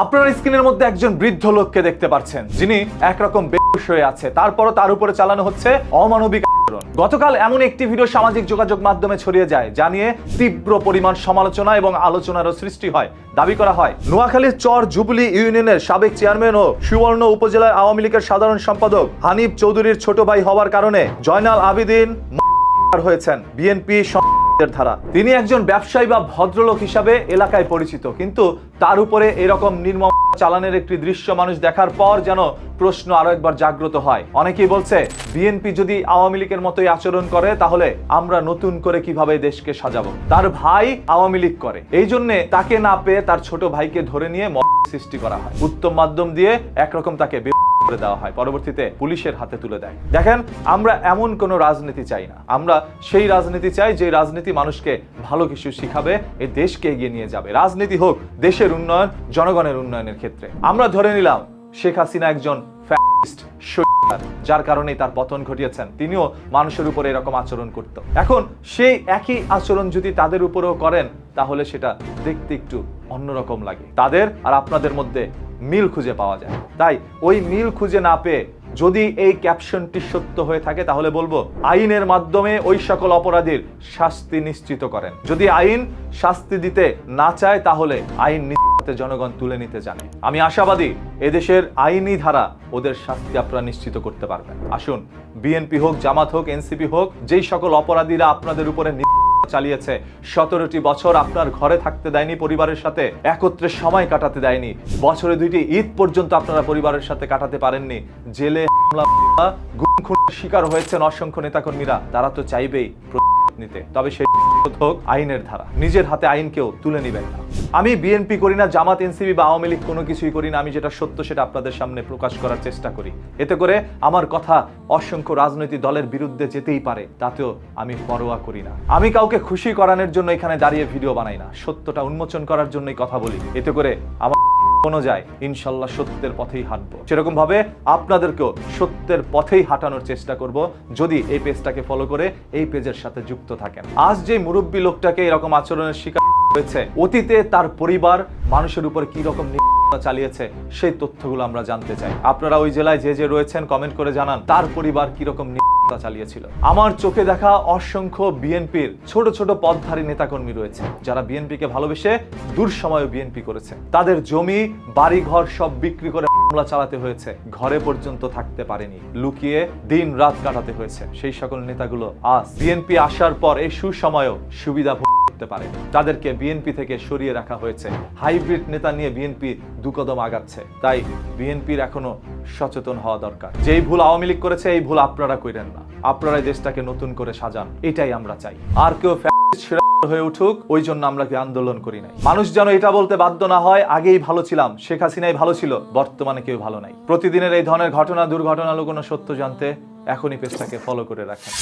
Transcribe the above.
আপনার স্ক্রিনের মধ্যে একজন বৃদ্ধ লোককে দেখতে পাচ্ছেন, যিনি একরকম বেহুশ হয়ে আছে, তারপরও তার উপরে চালানো হচ্ছে অমানবিক আচরণ। গতকাল এমন একটি ভিডিও সামাজিক যোগাযোগ মাধ্যমে ছড়িয়ে যায়, যা নিয়ে তীব্র পরিমাণ সমালোচনা এবং আলোচনারও সৃষ্টি হয়। দাবি করা হয়, নোয়াখালীর চর জুবলি ইউনিয়নের সাবেক চেয়ারম্যান ও সুবর্ণ উপজেলার আওয়ামী লীগের সাধারণ সম্পাদক হানিফ চৌধুরীর ছোট ভাই হওয়ার কারণে জয়নাল আবেদিন হয়েছেন বিএনপি ধারা। তিনি একজন ব্যবসায়ী বা ভদ্রলোক হিসাবে এলাকায় পরিচিত, কিন্তু তার উপরে এরকম নির্মম চালানের একটি দৃশ্য মানুষ দেখার পর যেন প্রশ্ন আরো একবার জাগ্রত হয়। অনেকেই বলছে, বিএনপি যদি আওয়ামী লীগের মতোই আচরণ করে, তাহলে আমরা নতুন করে কিভাবে দেশকে সাজাবো। তার ভাই আওয়ামী লীগ করে, এই জন্য তাকে না পেয়ে তার ছোট ভাইকে ধরে নিয়ে সৃষ্টি করা হয়। উত্তম মাধ্যম দিয়ে একরকম তাকে করে দেওয়া হয়, পরবর্তীতে পুলিশের হাতে তুলে দেয়। দেখেন, আমরা এমন কোন রাজনীতি চাই না। আমরা সেই রাজনীতি চাই যে রাজনীতি মানুষকে ভালো কিছু শিখাবে, এই দেশকে এগিয়ে নিয়ে যাবে। রাজনীতি হোক দেশের উন্নয়ন, জনগণের উন্নয়নের ক্ষেত্রে। আমরা ধরে নিলাম শেখ হাসিনা একজন ফ্যাসিস্ট, যার কারণে তার পতন ঘটিয়েছেন, তিনিও মানুষের উপরে এরকম আচরণ করত। এখন সেই একই আচরণ যদি তাদের উপরেও করেন, তাহলে সেটা দেখতে একটু অন্যরকম লাগে। তাদের আর আপনাদের মধ্যে মিল খুঁজে পাওয়া যায়। তাই ওই মিল খুঁজে না পেয়ে যদি এই ক্যাপশনটি সত্য হয়ে থাকে, তাহলে বলবো আইনের মাধ্যমে ওই সকল অপরাধীর শাস্তি নিশ্চিত করেন। যদি আইন শাস্তি দিতে না চায়, তাহলে আইন জনগণ তুলে নিতে জানে। আমি আশাবাদী এদেশের আইনি ধারা ওদের শাস্তি আপনারা নিশ্চিত করতে পারবেন। আসুন, বিএনপি হোক, জামাত হোক, এনসিপি হোক, যেই সকল অপরাধীরা আপনাদের উপরে চালিয়েছে, 17টি বছর আপনার ঘরে থাকতে দেয়নি, পরিবারের সাথে একত্রে সময় কাটাতে দেয়নি, বছরে 2টি ঈদ পর্যন্ত আপনারা পরিবারের সাথে কাটাতে পারেননি, জেলে খুনের শিকার হয়েছেন অসংখ্য নেতাকর্মীরা, তারা তো চাইবেই নিতে। তবে সেই হোক আইনের ধারা, নিজের হাতে আইনকেও তুলে নিবেন না। আমি বিএনপি করি না, জামাত, এনসিপি বা আওয়ামী লীগ কোনো কিছুই করি না। আমি যেটা সত্য সেটা আপনাদের সামনে প্রকাশ করার চেষ্টা করি। এতে করে আমার কথা অসংখ্য রাজনৈতিক দলের বিরুদ্ধে যেতেই পারে, তাতেও আমি পরোয়া করি না। আমি কাউকে খুশি করানোর জন্য এখানে দাঁড়িয়ে ভিডিও বানাই না, সত্যটা উন্মোচন করার জন্যই কথা বলি। এতে করে আমার যায় ইনশাল্লাহ সত্যের পথেই হাঁটবো। সেরকম ভাবে আপনাদেরকেও সত্যের পথেই হাঁটানোর চেষ্টা করব, যদি এই পেজটাকে ফলো করে এই পেজের সাথে যুক্ত থাকেন। আজ যে মুরব্বী লোকটাকে এরকম আচরণের শিকার হয়েছে, অতীতে তার পরিবার মানুষের উপর কি রকম চালিয়েছে, সেই তথ্যগুলো আমরা জানতে চাই। আপনারা ওই জেলায় যে যে রয়েছেন, কমেন্ট করে জানান তার পরিবার কি রকম চালিয়েছিল। আমার চোখে দেখা অসংখ্য বিএনপির ছোট ছোট পদধারী নেতাকর্মী রয়েছে, যারা বিএনপিকে ভালোবেসে দূর সময় বিএনপি করেছে। তাদের জমি, বাড়ি ঘর সব বিক্রি করে হামলা চালাতে হয়েছে, ঘরে পর্যন্ত থাকতে পারেনি, লুকিয়ে দিন রাত কাটাতে হয়েছে। সেই সকল নেতাগুলো আজ বিএনপি আসার পর এই সুসময়েও সুবিধা করতে পারে, তাদেরকে বিএনপি থেকে সরিয়ে রাখা হয়েছে। হাইব্রিড নেতা নিয়ে বিএনপি দুকদম আগাচ্ছে। তাই বিএনপির এখনো সচেতন হওয়া দরকার। যেই ভুল আওয়ামী লীগ করেছে, এই ভুল আপনারা করেন না। আপনারা দেশটাকে নতুন করে সাজান, এটাই আমরা চাই। আর কেউ হয়ে উঠুক, ওই জন্য আমরা কি আন্দোলন করি নাই। মানুষ যেন এটা বলতে বাধ্য না হয়, আগেই ভালো ছিলাম, শেখ হাসিনাই ভালো ছিল, বর্তমানে কেউ ভালো নাই। প্রতিদিনের এই ধরনের ঘটনা, দুর্ঘটনা, লুকোনো সত্য জানতে এখনই পেজটাকে ফলো করে রাখেন।